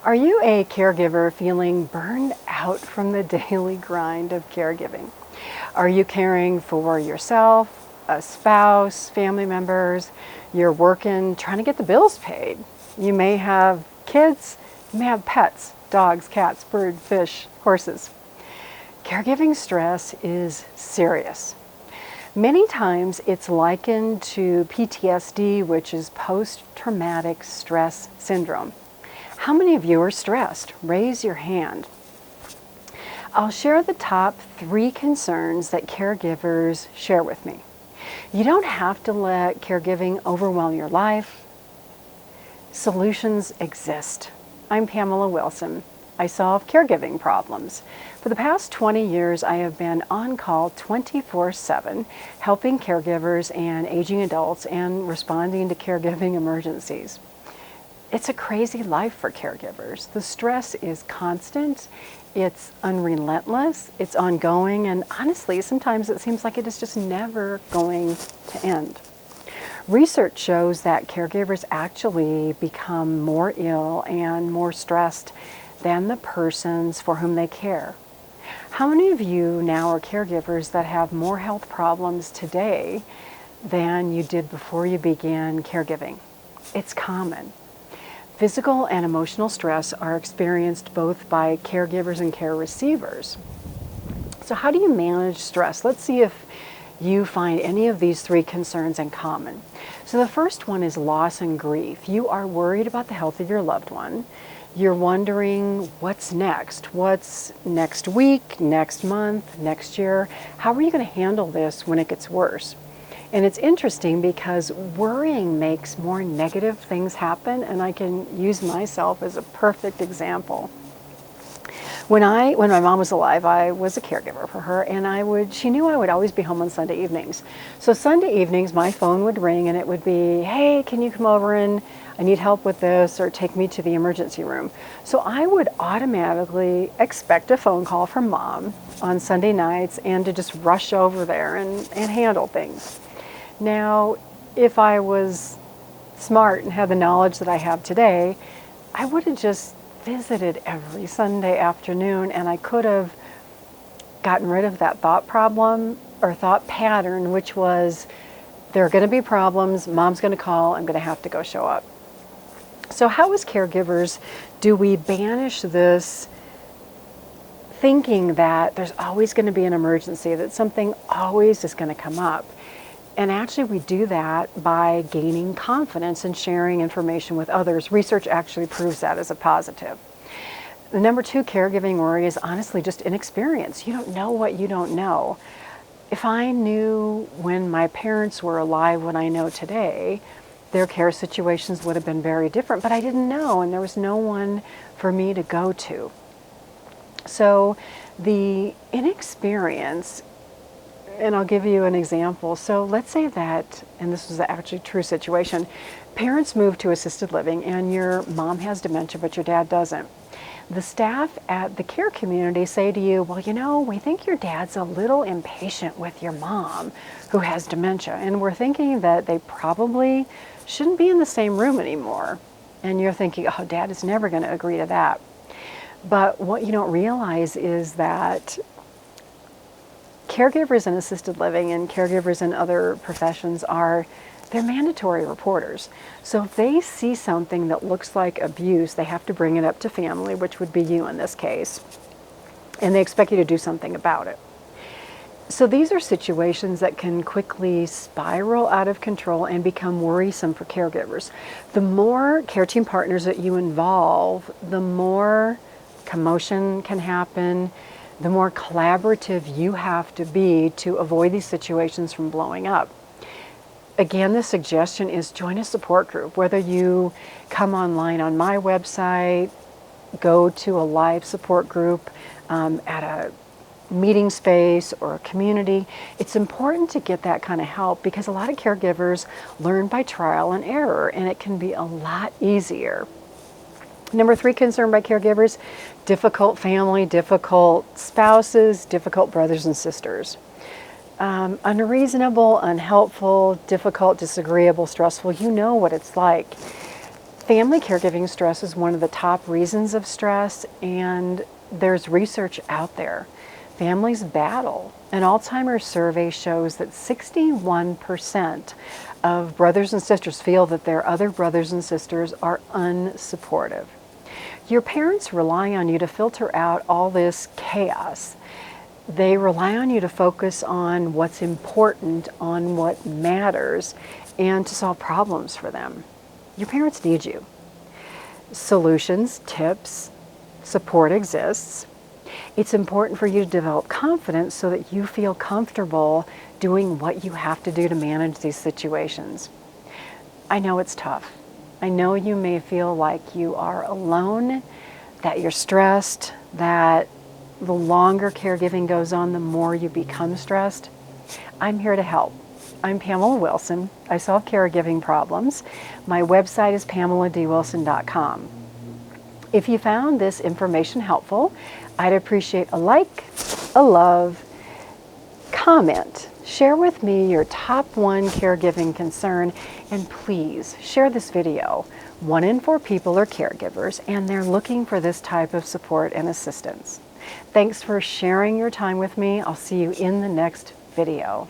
Are you a caregiver feeling burned out from the daily grind of caregiving? Are you caring for yourself, a spouse, family members? You're working, trying to get the bills paid. You may have kids, you may have pets, dogs, cats, birds, fish, horses. Caregiving stress is serious. Many times it's likened to PTSD, which is post-traumatic stress syndrome. How many of you are stressed? Raise your hand. I'll share the top 3 concerns that caregivers share with me. You don't have to let caregiving overwhelm your life. Solutions exist. I'm Pamela Wilson. I solve caregiving problems. For the past 20 years, I have been on call 24/7, helping caregivers and aging adults and responding to caregiving emergencies. It's a crazy life for caregivers. The stress is constant, it's unrelentless, it's ongoing, and honestly, sometimes it seems like it is just never going to end. Research shows that caregivers actually become more ill and more stressed than the persons for whom they care. How many of you now are caregivers that have more health problems today than you did before you began caregiving? It's common. Physical and emotional stress are experienced both by caregivers and care receivers. So how do you manage stress? Let's see if you find any of these 3 concerns in common. So the first one is loss and grief. You are worried about the health of your loved one. You're wondering what's next. What's next week, next month, next year? How are you going to handle this when it gets worse? And it's interesting because worrying makes more negative things happen, and I can use myself as a perfect example. When my mom was alive, I was a caregiver for her, and she knew I would always be home on Sunday evenings. So Sunday evenings, my phone would ring and it would be, hey, can you come over and I need help with this, or take me to the emergency room. So I would automatically expect a phone call from Mom on Sunday nights and to just rush over there and handle things. Now, if I was smart and had the knowledge that I have today, I would have just visited every Sunday afternoon, and I could have gotten rid of that thought problem or thought pattern, which was there are going to be problems, Mom's going to call, I'm going to have to go show up. So how as caregivers do we banish this thinking that there's always going to be an emergency, that something always is going to come up? And actually we do that by gaining confidence and sharing information with others. Research actually proves that as a positive. The number 2 caregiving worry is honestly just inexperience. You don't know what you don't know. If I knew when my parents were alive what I know today, their care situations would have been very different, but I didn't know, and there was no one for me to go to. So the inexperience, and I'll give you an example. So let's say that, and this was actually a true situation, parents move to assisted living and your mom has dementia, but your dad doesn't. The staff at the care community say to you, well, you know, we think your dad's a little impatient with your mom who has dementia, and we're thinking that they probably shouldn't be in the same room anymore. And you're thinking, oh, Dad is never going to agree to that. But what you don't realize is that caregivers in assisted living and caregivers in other professions they're mandatory reporters. So if they see something that looks like abuse, they have to bring it up to family, which would be you in this case, and they expect you to do something about it. So these are situations that can quickly spiral out of control and become worrisome for caregivers. The more care team partners that you involve, the more commotion can happen, the more collaborative you have to be to avoid these situations from blowing up. Again, the suggestion is join a support group, whether you come online on my website, go to a live support group at a meeting space or a community. It's important to get that kind of help because a lot of caregivers learn by trial and error, and it can be a lot easier. Number 3 concern by caregivers, difficult family, difficult spouses, difficult brothers and sisters. Unreasonable, unhelpful, difficult, disagreeable, stressful. You know what it's like. Family caregiving stress is one of the top reasons of stress, and there's research out there. Families battle. An Alzheimer's survey shows that 61% of brothers and sisters feel that their other brothers and sisters are unsupportive. Your parents rely on you to filter out all this chaos. They rely on you to focus on what's important, on what matters, and to solve problems for them. Your parents need you. Solutions, tips, support exists. It's important for you to develop confidence so that you feel comfortable doing what you have to do to manage these situations. I know it's tough. I know you may feel like you are alone, that you're stressed, that the longer caregiving goes on, the more you become stressed. I'm here to help. I'm Pamela Wilson. I solve caregiving problems. My website is PamelaDWilson.com. If you found this information helpful, I'd appreciate a like, a love, comment. Share with me your top one caregiving concern, and please share this video. 1 in 4 people are caregivers, and they're looking for this type of support and assistance. Thanks for sharing your time with me. I'll see you in the next video.